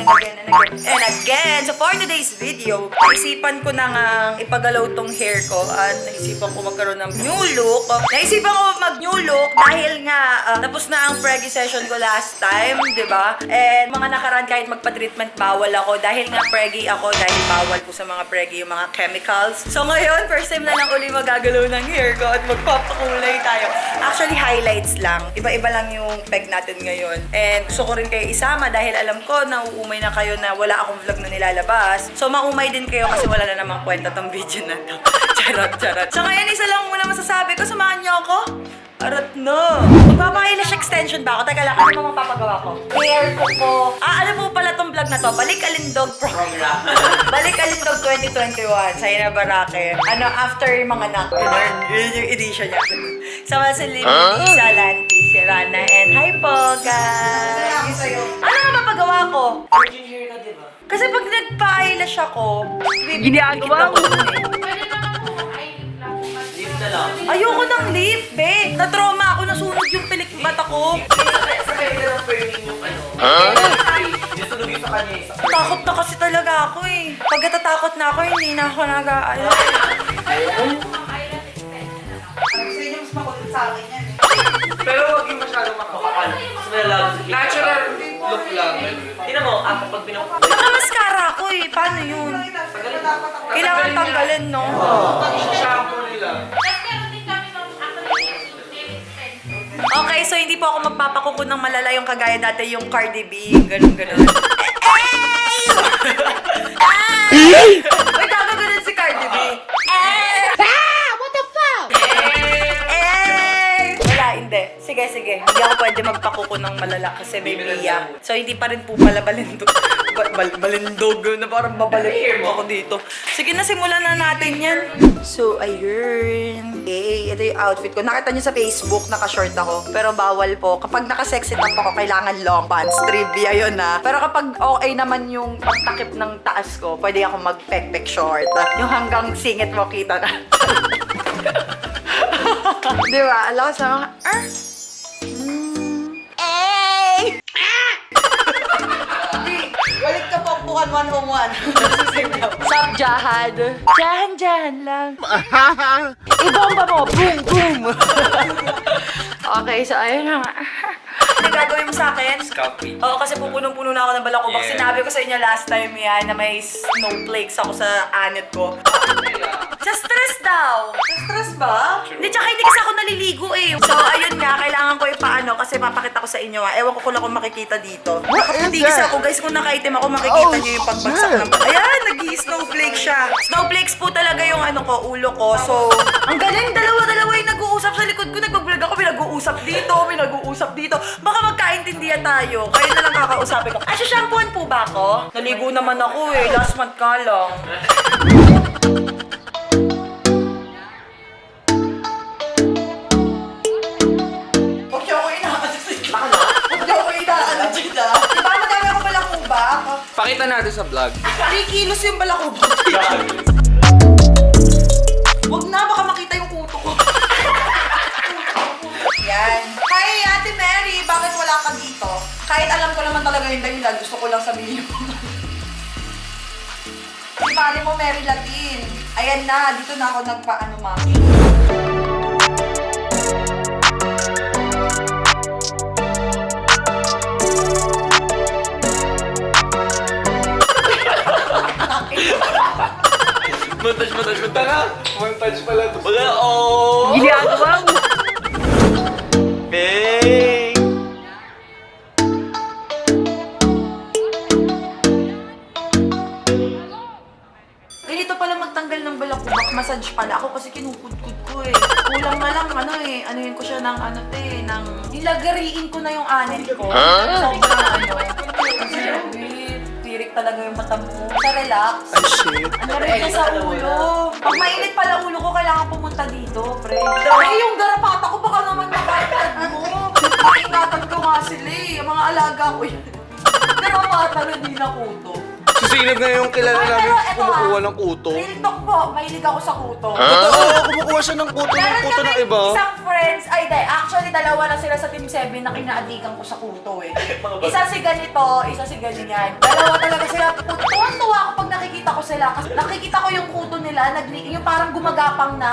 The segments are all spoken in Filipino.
and again. So for today's video, naisipan ko na nga ipagalaw tong hair ko at naisipan ko magkaroon ng new look. Naisipan ko mag-new look dahil nga tapos na ang preggy session ko last time, di ba? And mga nakaraan kahit magpa-treatment, bawal ako dahil nga preggy ako dahil bawal po sa mga preggy yung mga chemicals. So ngayon, first time na lang uli magagalaw ng hair ko at magpapakulay tayo. Actually, highlights lang. Iba-iba lang yung peg natin ngayon. And gusto ko rin kayo isama dahil alam ko na uumay na kayo na wala akong vlog na nilalabas. So maumay din kayo kasi wala na namang kwenta tong video na to. Charot, charot. So ngayon, isa lang muna masasabi ko. Samahan niyo ako. Arat na. Magpapakailash extension ba ako? Teka lang, ano mo mapapagawa ko? Hair ko. Ano po pala tong vlog na to? Balik Alindog program. Balik Alindog 2021 sa Ina Barake. After yung mga knock. Yun yung edition niya. Sama si Libby, Lisa, Lanty, si Rana, and hi po, guys. Ano nga mapagawa ko? Virgin hair ka, diba? Kasi pag nagpa-eyelash ako, Ginagawa mo. Leave na lang. ayoko ng lip, be. Na-trauma ako, nasunog yung pilik mata ko. Sabay ka ng burning yung ano. Nasunog yung sa kanya isa. Takot na kasi talaga ako eh. Pag natatakot na ako, hindi na ako nag-aalala. Gusto niyo mas makulit sa akin yan eh. Pero huwag yung masyadong makapakal. Smell lang. Natural look lang. Tingnan mo, kapag pinapakal. Naka-mascara ako eh. Paano yun? Kailangan tanggalin, no? Shampoo nila. Okay, so hindi po ako magpapakuko ng malala yung kagaya dati yung Cardi B. Ganun. Ay! Uy, gagawin si Cardi B. What the fuck? Wala, hindi. Sige. Hindi ako pwede magpakuko ng malala kasi may biya. So, hindi pa rin po pala balindog. Balindog na parang babalik ako dito. Sige na, simulan na natin yan. So, ayun. Okay, ito yung outfit ko. Nakita niyo sa Facebook, naka-short ako. Pero bawal po. Kapag naka-sexy top ako, kailangan long pants. Trivia yun na. Pero kapag okay naman yung pagtakip ng taas ko, pwede ako mag-pek-pek short. Yung hanggang singit mo, kita na. Di ba? Alam ko sa mga, balik ka po, bukan 101. Sup, Jahan? Jahan lang. Ibomba mo, boom, boom. Okay, so ayun na nga. Ano gagawin mo sa akin? Scalp treatment. Oo, kasi pupunong-puno na ako ng balakubak. Yeah. Sinabi ko sa inyo last time yan na may snowflakes ako sa anit ko. Sa stress daw. Sa stress ba? Hindi, tsaka hindi kasi ako naliligo eh. So, ayun nga, kailangan ko ipaano kasi papakita ko sa inyo ha. Ewan ko kung ako makikita dito. Nakaputigis ako guys. Kung nakaitim ako, makikita nyo yung pagbagsak ng... Ayan, nag-snowflake siya. Snowflakes po talaga yung ulo ko. So, ang galing, dalawa-dalawa yung nag-uusap sa likod ko. Nagbablog ako, may nag-uusap dito, may nag-uusap dito. Baka magkaintindihan tayo. Kayo na lang kakausapin ko. Shampooan po ba ako? Naligo naman ako eh. Last month ka lang. Huwag niyo ako inaano dito. Huwag niyo ako inaano dito. Diba madami ako balakubak? Pakita natin sa vlog. 3 kilos yung balakubak. Huwag na, baka makita yung kuto ko. Yan. Hi, Ate Mary. Bakit wala ka dito? Kahit alam ko naman talaga yung dahilan, gusto ko lang sabihin mo. Si pare mo, Mary Latin. Ayan na, dito na ako nagpa-ano, mami. Montage na. Montage pala to. Wala, oh! Ginagawa mo. Hey! Ganito pala magtanggal ng balakubak, massage pala ako kasi kinukudkud ko eh. Kulang na lang anuhin ko siya ng nilagariin ko na yung anit ko. Sobrang kasi tirik talaga yung mata mo. Sa relax. Shit. Ano rin sa ulo. Pag mainit pala ulo ko, kailangan pumunta dito, pre. Eh, yung garapata ko baka naman makaitad mo. Ingatan ko nga sila eh. Yung mga alaga ko yun. Garapata na di na kuto. Susinag na yung kilala Ay, namin pero eto, kumukuha ng kuto. Real talk po, mahilig ako sa kuto. Totoo, kumukuha siya ng kuto Meron ng kami iba. isang friend friends, ay di, actually dalawa na sila sa Team 7 na kinaadikan ko sa kuto eh. Mga Isa si ganito, isa si ganyan. Dalawa talaga sila. Tuwan-tuwa ako pag nakikita ko sila. Kasi nakikita ko yung kuto nila, yung parang gumagapang na.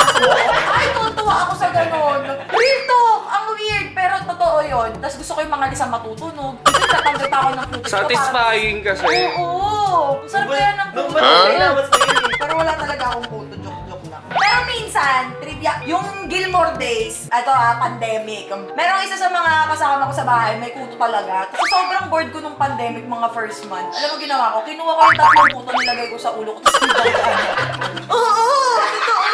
Ay, tuwan-tuwa ako sa ganon. Real talk! Ang weird, pero totoo yun. Tapos gusto ko yung mga lisa matutunog. Kasi tatanggap ako ng kuto. Satisfying kasi. Oo! Sarap kaya ng Nung kuto. matapos na yun eh. Pero wala talaga akong kuto, joke-joke lang. Pero minsan, trivia, yung Gilmore Days, pandemic. Merong isa sa mga kasama ko sa bahay, may kuto talaga. Kasi sobrang bored ko nung pandemic, mga first month. Alam mo ginawa ko? Kinuha ko yung tatlong kuto, nilagay ko sa ulo ko, tapos Oo! Totoo!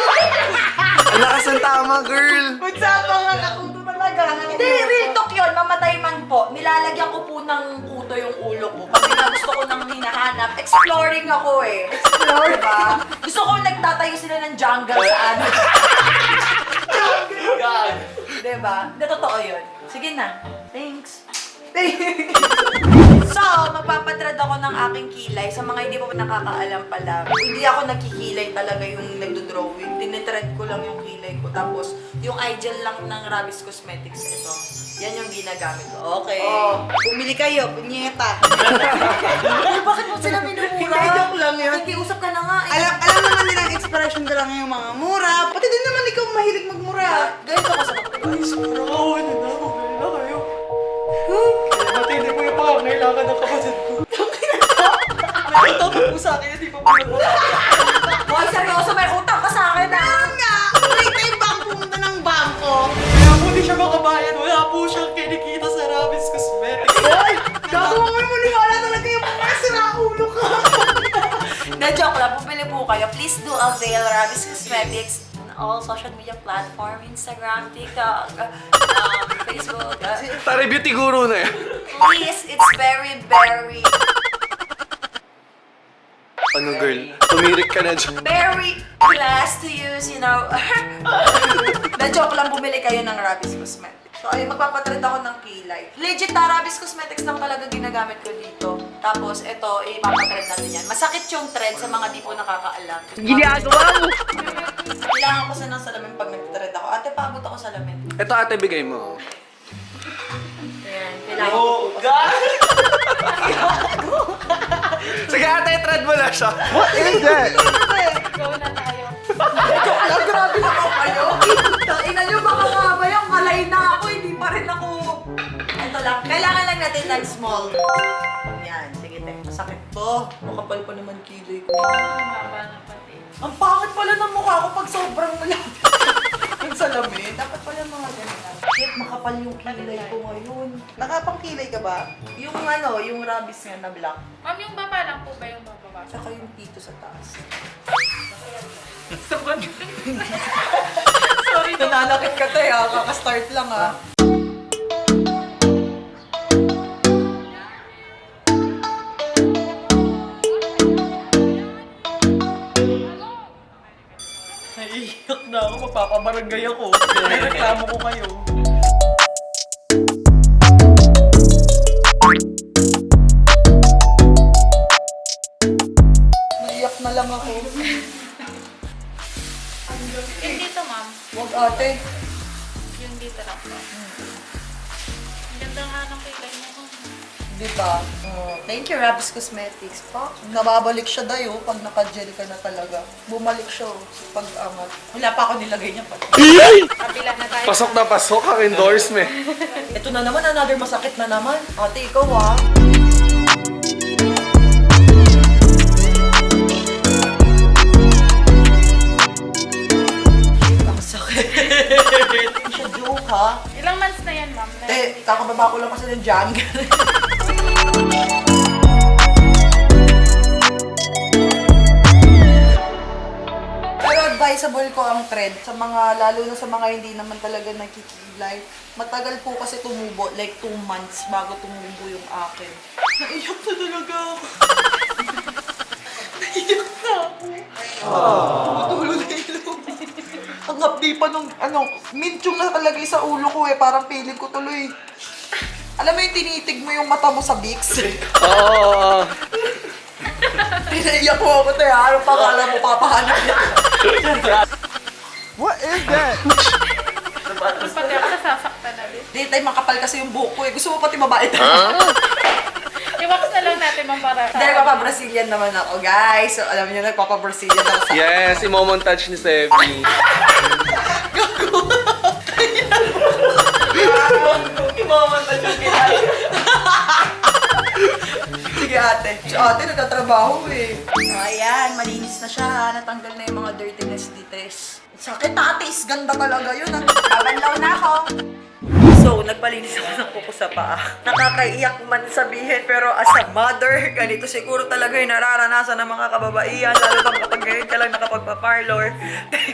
Ang lakas ng tama, girl. Magsama nga na kuto talaga. Hindi, real talk yun. Mamatay man po. Nilalagyan ko po ng kuto yung ulo ko. Kasi nga gusto ko nang hinahanap. Exploring ako eh. Explore, diba? Gusto ko nagtatayo sila ng jungle sa ano. God. Diba? Hindi, totoo yun. Sige na. Thanks. So, magpapatrad ako ng aking kilay. Sa mga hindi pa nakakaalam pala, hindi ako nagkikilay talaga yung nagdo-drawing. Tinitread ko lang yung kilay ko. Tapos, yung gel lang ng Rabis Cosmetics ito. Yan yung ginagamit ko. Okay. Oh, bumili kayo, punyeta. Ay, bakit mo sila minumura? Hindi, joke lang yun. Nakikiusap ka na nga eh. Alam naman nilang expression ko lang yung mga mura. Pati din naman ikaw mahilig magmura. Ganito ko sa mga guys. Matindi po yung pangangailangan ng kapatid ko. May utang po sa akin, hindi pa po Hoy, seryoso, may utang ka sa akin ah. Ano nga? May time ba ang pumunta ng bangko? Kaya po di siya makabayan. Wala po siyang kinikita sa Rabis Cosmetics. Hoy! Gagawa mo yung maniwala talaga yung mga sira ulo ka. Na-joke lang, pumili po kayo. Please do avail Rabis Cosmetics on all social media platform, Instagram, TikTok, Facebook. Tari beauty guru na yan. Please, it's very, very, Ano, girl? Tumirik ka na dyan. very blessed to use, you know. Na-joke lang, bumili kayo ng Rabis Cosmetics. So, ayun, magpapatrend ako ng kilay. Legit na, Rabis Cosmetics lang talaga ginagamit ko dito. Tapos, ito, ipapatrend natin yan. Masakit yung trend sa mga di po nakakaalam. Ginagawa mo. Kailangan ko sa ng salamin pag nag-thread ako. Ate, paabot ako salamin. Ito ate, bigay mo. Ayan, kailangan ko. Oh, God! Sige ate, thread mo na siya. What is that? Go na tayo. Joke lang, grabe naman kayo. Ina nyo, baka mamaya malay na ako, hindi pa rin ako. Ito lang, kailangan lang natin ng small. Yan, sige te. Masakit to. Makapal pa naman kilay ko. Ang pangit pala ng mukha ko pag sobrang malapit. Yung salamin. Dapat pala mga ganyan. Shit, makapal yung kilay ko ngayon. Nakapangkilay ka ba? Yung ano, yung rabis nga na black. Ma'am, yung baba lang po ba yung bababa? Tsaka yung dito sa taas. Sorry po. Nananakit ka tayo, kaka-start lang ah. Naiiyak na ako. Magpapabarangay ako. Reklamo ko kayo. Naiyak na lang ako. Yung dito, ma'am. Wag ate. Yung dito lang po. Ang ganda nga ng kilay mo, ma'am. Di ba? Thank you, Rabis Cosmetics. Pa, nababalik siya dayo pag naka-gel ka na talaga. Bumalik siya pag angat. Wala pa ako nilagay niya pa. Kabila na tayo. Pasok na pasok ang endorsement. Ito na naman, another masakit na naman. Ate, ikaw ah. Shit, ang sakit. Hindi siya joke ha. Ilang months na yan, ma'am? Kakababa ko lang kasi ng jungle. Pero advisable ko ang thread sa mga, lalo na sa mga hindi naman talaga nagkikilay. Matagal po kasi tumubo, like 2 months bago tumubo yung akin. Naiyak na talaga ako. Naiyak na ako. Tulo na ilong. Ang hapdi pa nung, minchong nakalagay sa ulo ko eh. Parang piling ko tuloy. Alam mo yung tinitig mo yung mata mo sa Vicks? Oo. Pinaiyak mo ako tayo. Anong pangalan mo? Papahanap niya. What is that? Tapos pati ako nasasaktan na din. Di tayo makapal kasi yung buhok ko eh. Gusto mo pati mabait? I-wax na lang natin mang para sa... Dahil papa-Brazilian naman ako, guys. So, alam niyo, nagpapa-Brazilian ako sa... Yes, imomontage ni Sebi. Imamantan yung kinay. Sige ate. Si ate nagtatrabaho eh. Ayan, malinis na siya. Natanggal na yung mga dirtiness-dites. Sakit ate, is ganda talaga yun ah. Babanlaw na ako. So, nagpalinis ako ng kuko sa paa. Nakakaiyak man sabihin, pero as a mother, ganito siguro talaga yung nararanasan ng mga kababaihan, lalo na kapag ngayon ka lang nakapagpa-parlor.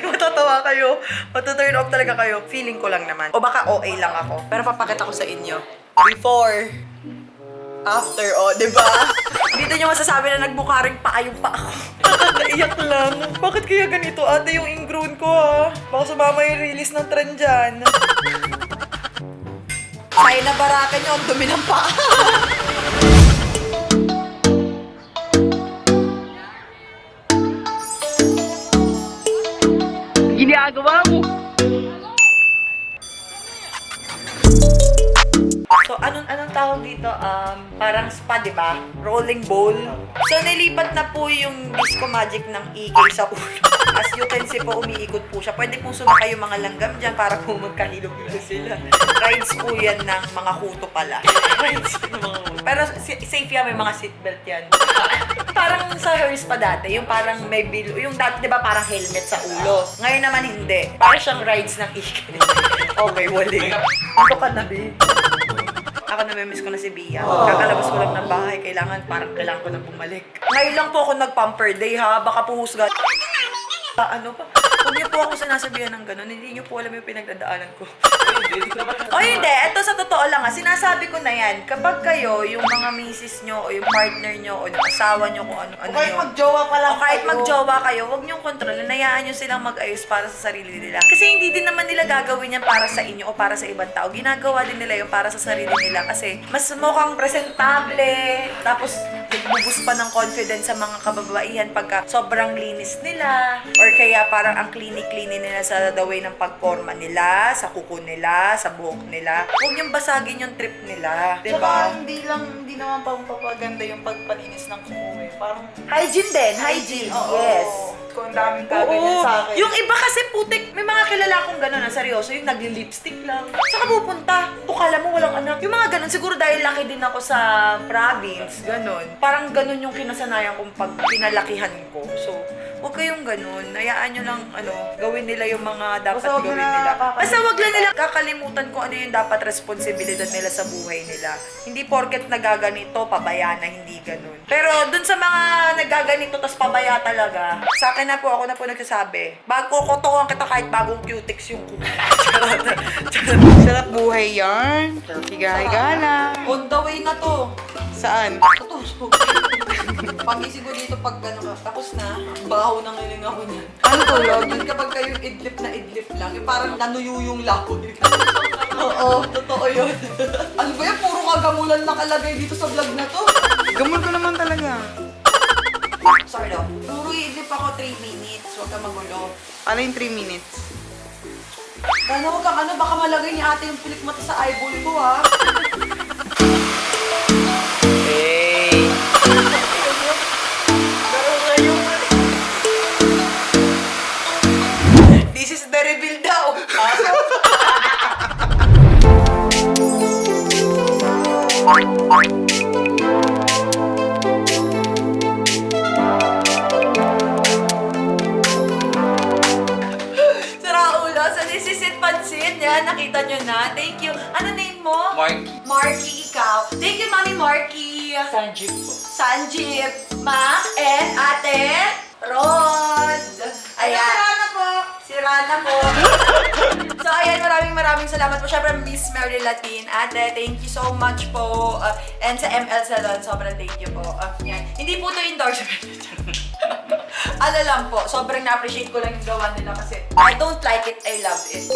Matatawa kayo, matuturn off talaga kayo. Feeling ko lang naman. O baka OA lang ako. Pero papakita ko sa inyo. Before, after, di ba? Dito nyo masasabi na nagbukaring paa yung paa ko. Nakakaiyak lang. Bakit kaya ganito, ate, yung ingrown ko, ha? Baka sumama yung release ng trend dyan. Kaya na barakan nyo, ang dumi ng paa. Ginagawa mo. So, anong tawag dito? Parang spa, di ba? Rolling bowl. So, nilipat na po yung Disco Magic ng EK sa ulo. As you can see po, umiikot po siya. Pwede pong sumakay yung mga langgam dyan para po magkahilog-hilo sila. Rides po yan ng mga kuto pala. Rides yung mga kuto. Pero safe yan, may mga seatbelt yan. Parang sa hers pa dati, yung parang may bilo, yung dati, di ba, parang helmet sa ulo. Ngayon naman hindi. Parang siyang rides ng EK. Okay, wali. Ito ka na, babe. Ako namimiss ko na si Bia. Kakalabas ko lang ng bahay. Kailangan ko na bumalik. Ngayon lang po ako nag-pamper day ha. Baka po husga. Ano pa? Huwag niyo po ako sinasabihan ng gano'n. Hindi niyo po alam yung pinagdadaanan ko. O hindi, eto sa totoo lang ha. Sinasabi ko na yan. Kapag kayo, yung mga misis nyo, o yung partner nyo, o yung asawa nyo, kung ano-ano Kahit nyo. magjowa pa lang O kahit kayo. magjowa kayo, huwag niyong kontrolin. Hayaan niyo silang mag-ayos para sa sarili nila. Kasi hindi din naman nila gagawin yan para sa inyo o para sa ibang tao. Ginagawa din nila yung para sa sarili nila kasi mas mukhang presentable. Tapos, nagbubus pa ng confidence sa mga kababaihan pagka sobrang linis nila. Or kaya parang ang clinic-clinic nila sa the way ng pagporma nila, sa kuko nila, sa buhok nila. Huwag niyong basagin yung trip nila. Tsaka Diba? hindi naman pampapaganda yung pagpalinis ng kuko eh. Parang, Hygiene din. Hygiene. Yes. Kung ang daming kaganyan sa akin. Yung iba kasi putik, may mga kilala akong gano'n na seryoso, yung nagli-lipstick lang. Saan ka pupunta? Tukala mo walang anak. Yung mga gano'n, siguro dahil laki din ako sa province, gano'n. Parang gano'n yung kinasanayan kong pag pinalakihan ko. So, huwag kayong gano'n. Hayaan nyo lang, gawin nila yung mga dapat Basta wag gawin na nila. kakalimutan. Basta wag lang nila kakalimutan kung ano yung dapat responsibilidad nila sa buhay nila. Hindi porket nagaganito, pabaya na, hindi gano'n. Pero dun sa mga nagaganito, tas pabaya talaga, sa akin na po, ako na po nagsasabi, bago kotokan kita kahit bagong cutex yung kuko. Charot. Charot. Sarap buhay yan. Higa-higa na. On the way na to. Saan? Tutulog. Pagising ko dito pag gano'n ka, tapos na, baho ng hiling ako niyan. Ano tulog? Yun kapag kayo idlip na idlip lang, yung parang nanuyuyong lakoy. Oo, totoo yun. Ano ba yan? Puro kagamulan nakalagay dito sa vlog na to. Gamon ko naman talaga. Sorry daw. Puro idlip ako 3 minutes. Huwag ka magulo. Paano yung 3 minutes? Gana huwag kang baka malagay ni ate yung pilik mata sa eyeball ko ha. Hey! This is the reveal daw. Sara ulo. So this is it, pansin. Yan, nakita nyo na. Thank you. Ano name mo? Marky. Marky, ikaw. Thank you, Mami Marky. Sanjip po. Sanjip, Ma, and Ate Rod. Ayan. Ano po? Si Rana po. So, ayan, maraming salamat po. Siyempre, Miss Mary Latin. Ate, thank you so much po. And sa ML Salon, sobrang thank you po. Yan. Hindi po ito endorsement. Ano lang po, sobrang na-appreciate ko lang yung gawa nila kasi I don't like it, I love it.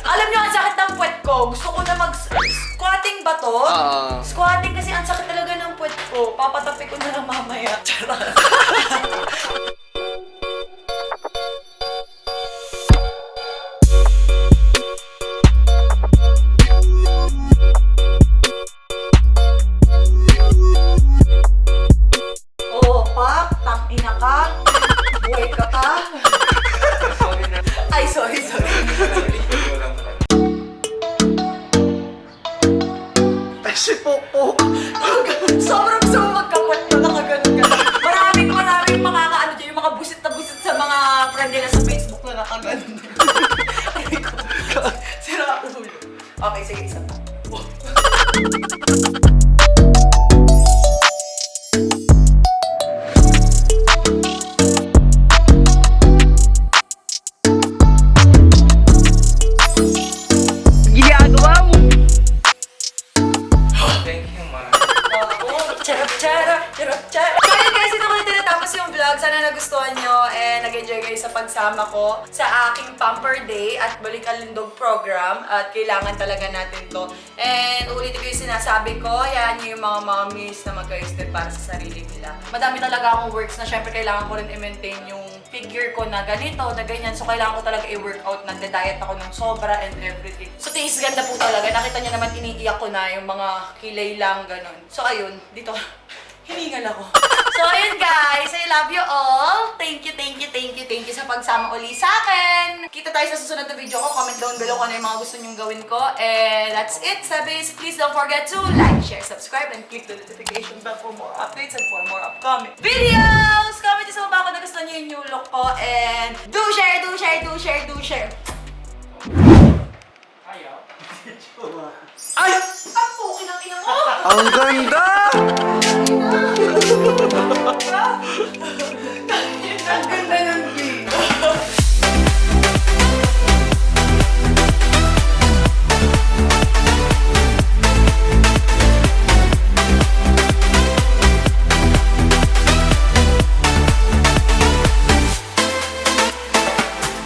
Alam niyo, ang sakit ng puwet ko. Gusto ko na squatting ba to? Squatting kasi ang sakit talaga ng puwet ko. Papatapi ko na lang mamaya. Charot. Sira ulo. Okay, sige, isa pa. Ginagawa mo. Thank you, ma. Charap, charap, charap, charap. So yun guys, ito ko na tinatapos yung vlog. Sana nagustuhan nyo and nag-enjoy kayo sa pagsama ko sa aking Pamper Day at Balik Alindog program. At kailangan talaga natin to. And ulitin ko yung sinasabi ko, yan yung mga mommies na magka-step para sa sarili nila. Madami talaga akong works na syempre kailangan ko rin i-maintain yung figure ko na ganito, na ganyan. So kailangan ko talaga i-workout. Nagda-diet ako ng sobra and everything. So tingis ganda po talaga. Nakita niyo naman iniiyak ko na yung mga kilay lang, ganun. So ayun, dito, hiningal ako. So ayun guys, I love you all. Thank you, thank you, thank you, thank you sa pagsama uli sa akin. Kita tayo sa susunod na video ko. Comment down below kung ano yung mga gusto nyong gawin ko. And that's it. Sabis, please don't forget to like, share, subscribe, and click the notification bell for more updates and for more upcoming videos. Comment nyo sa baba kung nagustuhan nyo yung new look ko. And do share, do share, do share, do share. Ay! Ang pukin ang ina mo! Ang ganda!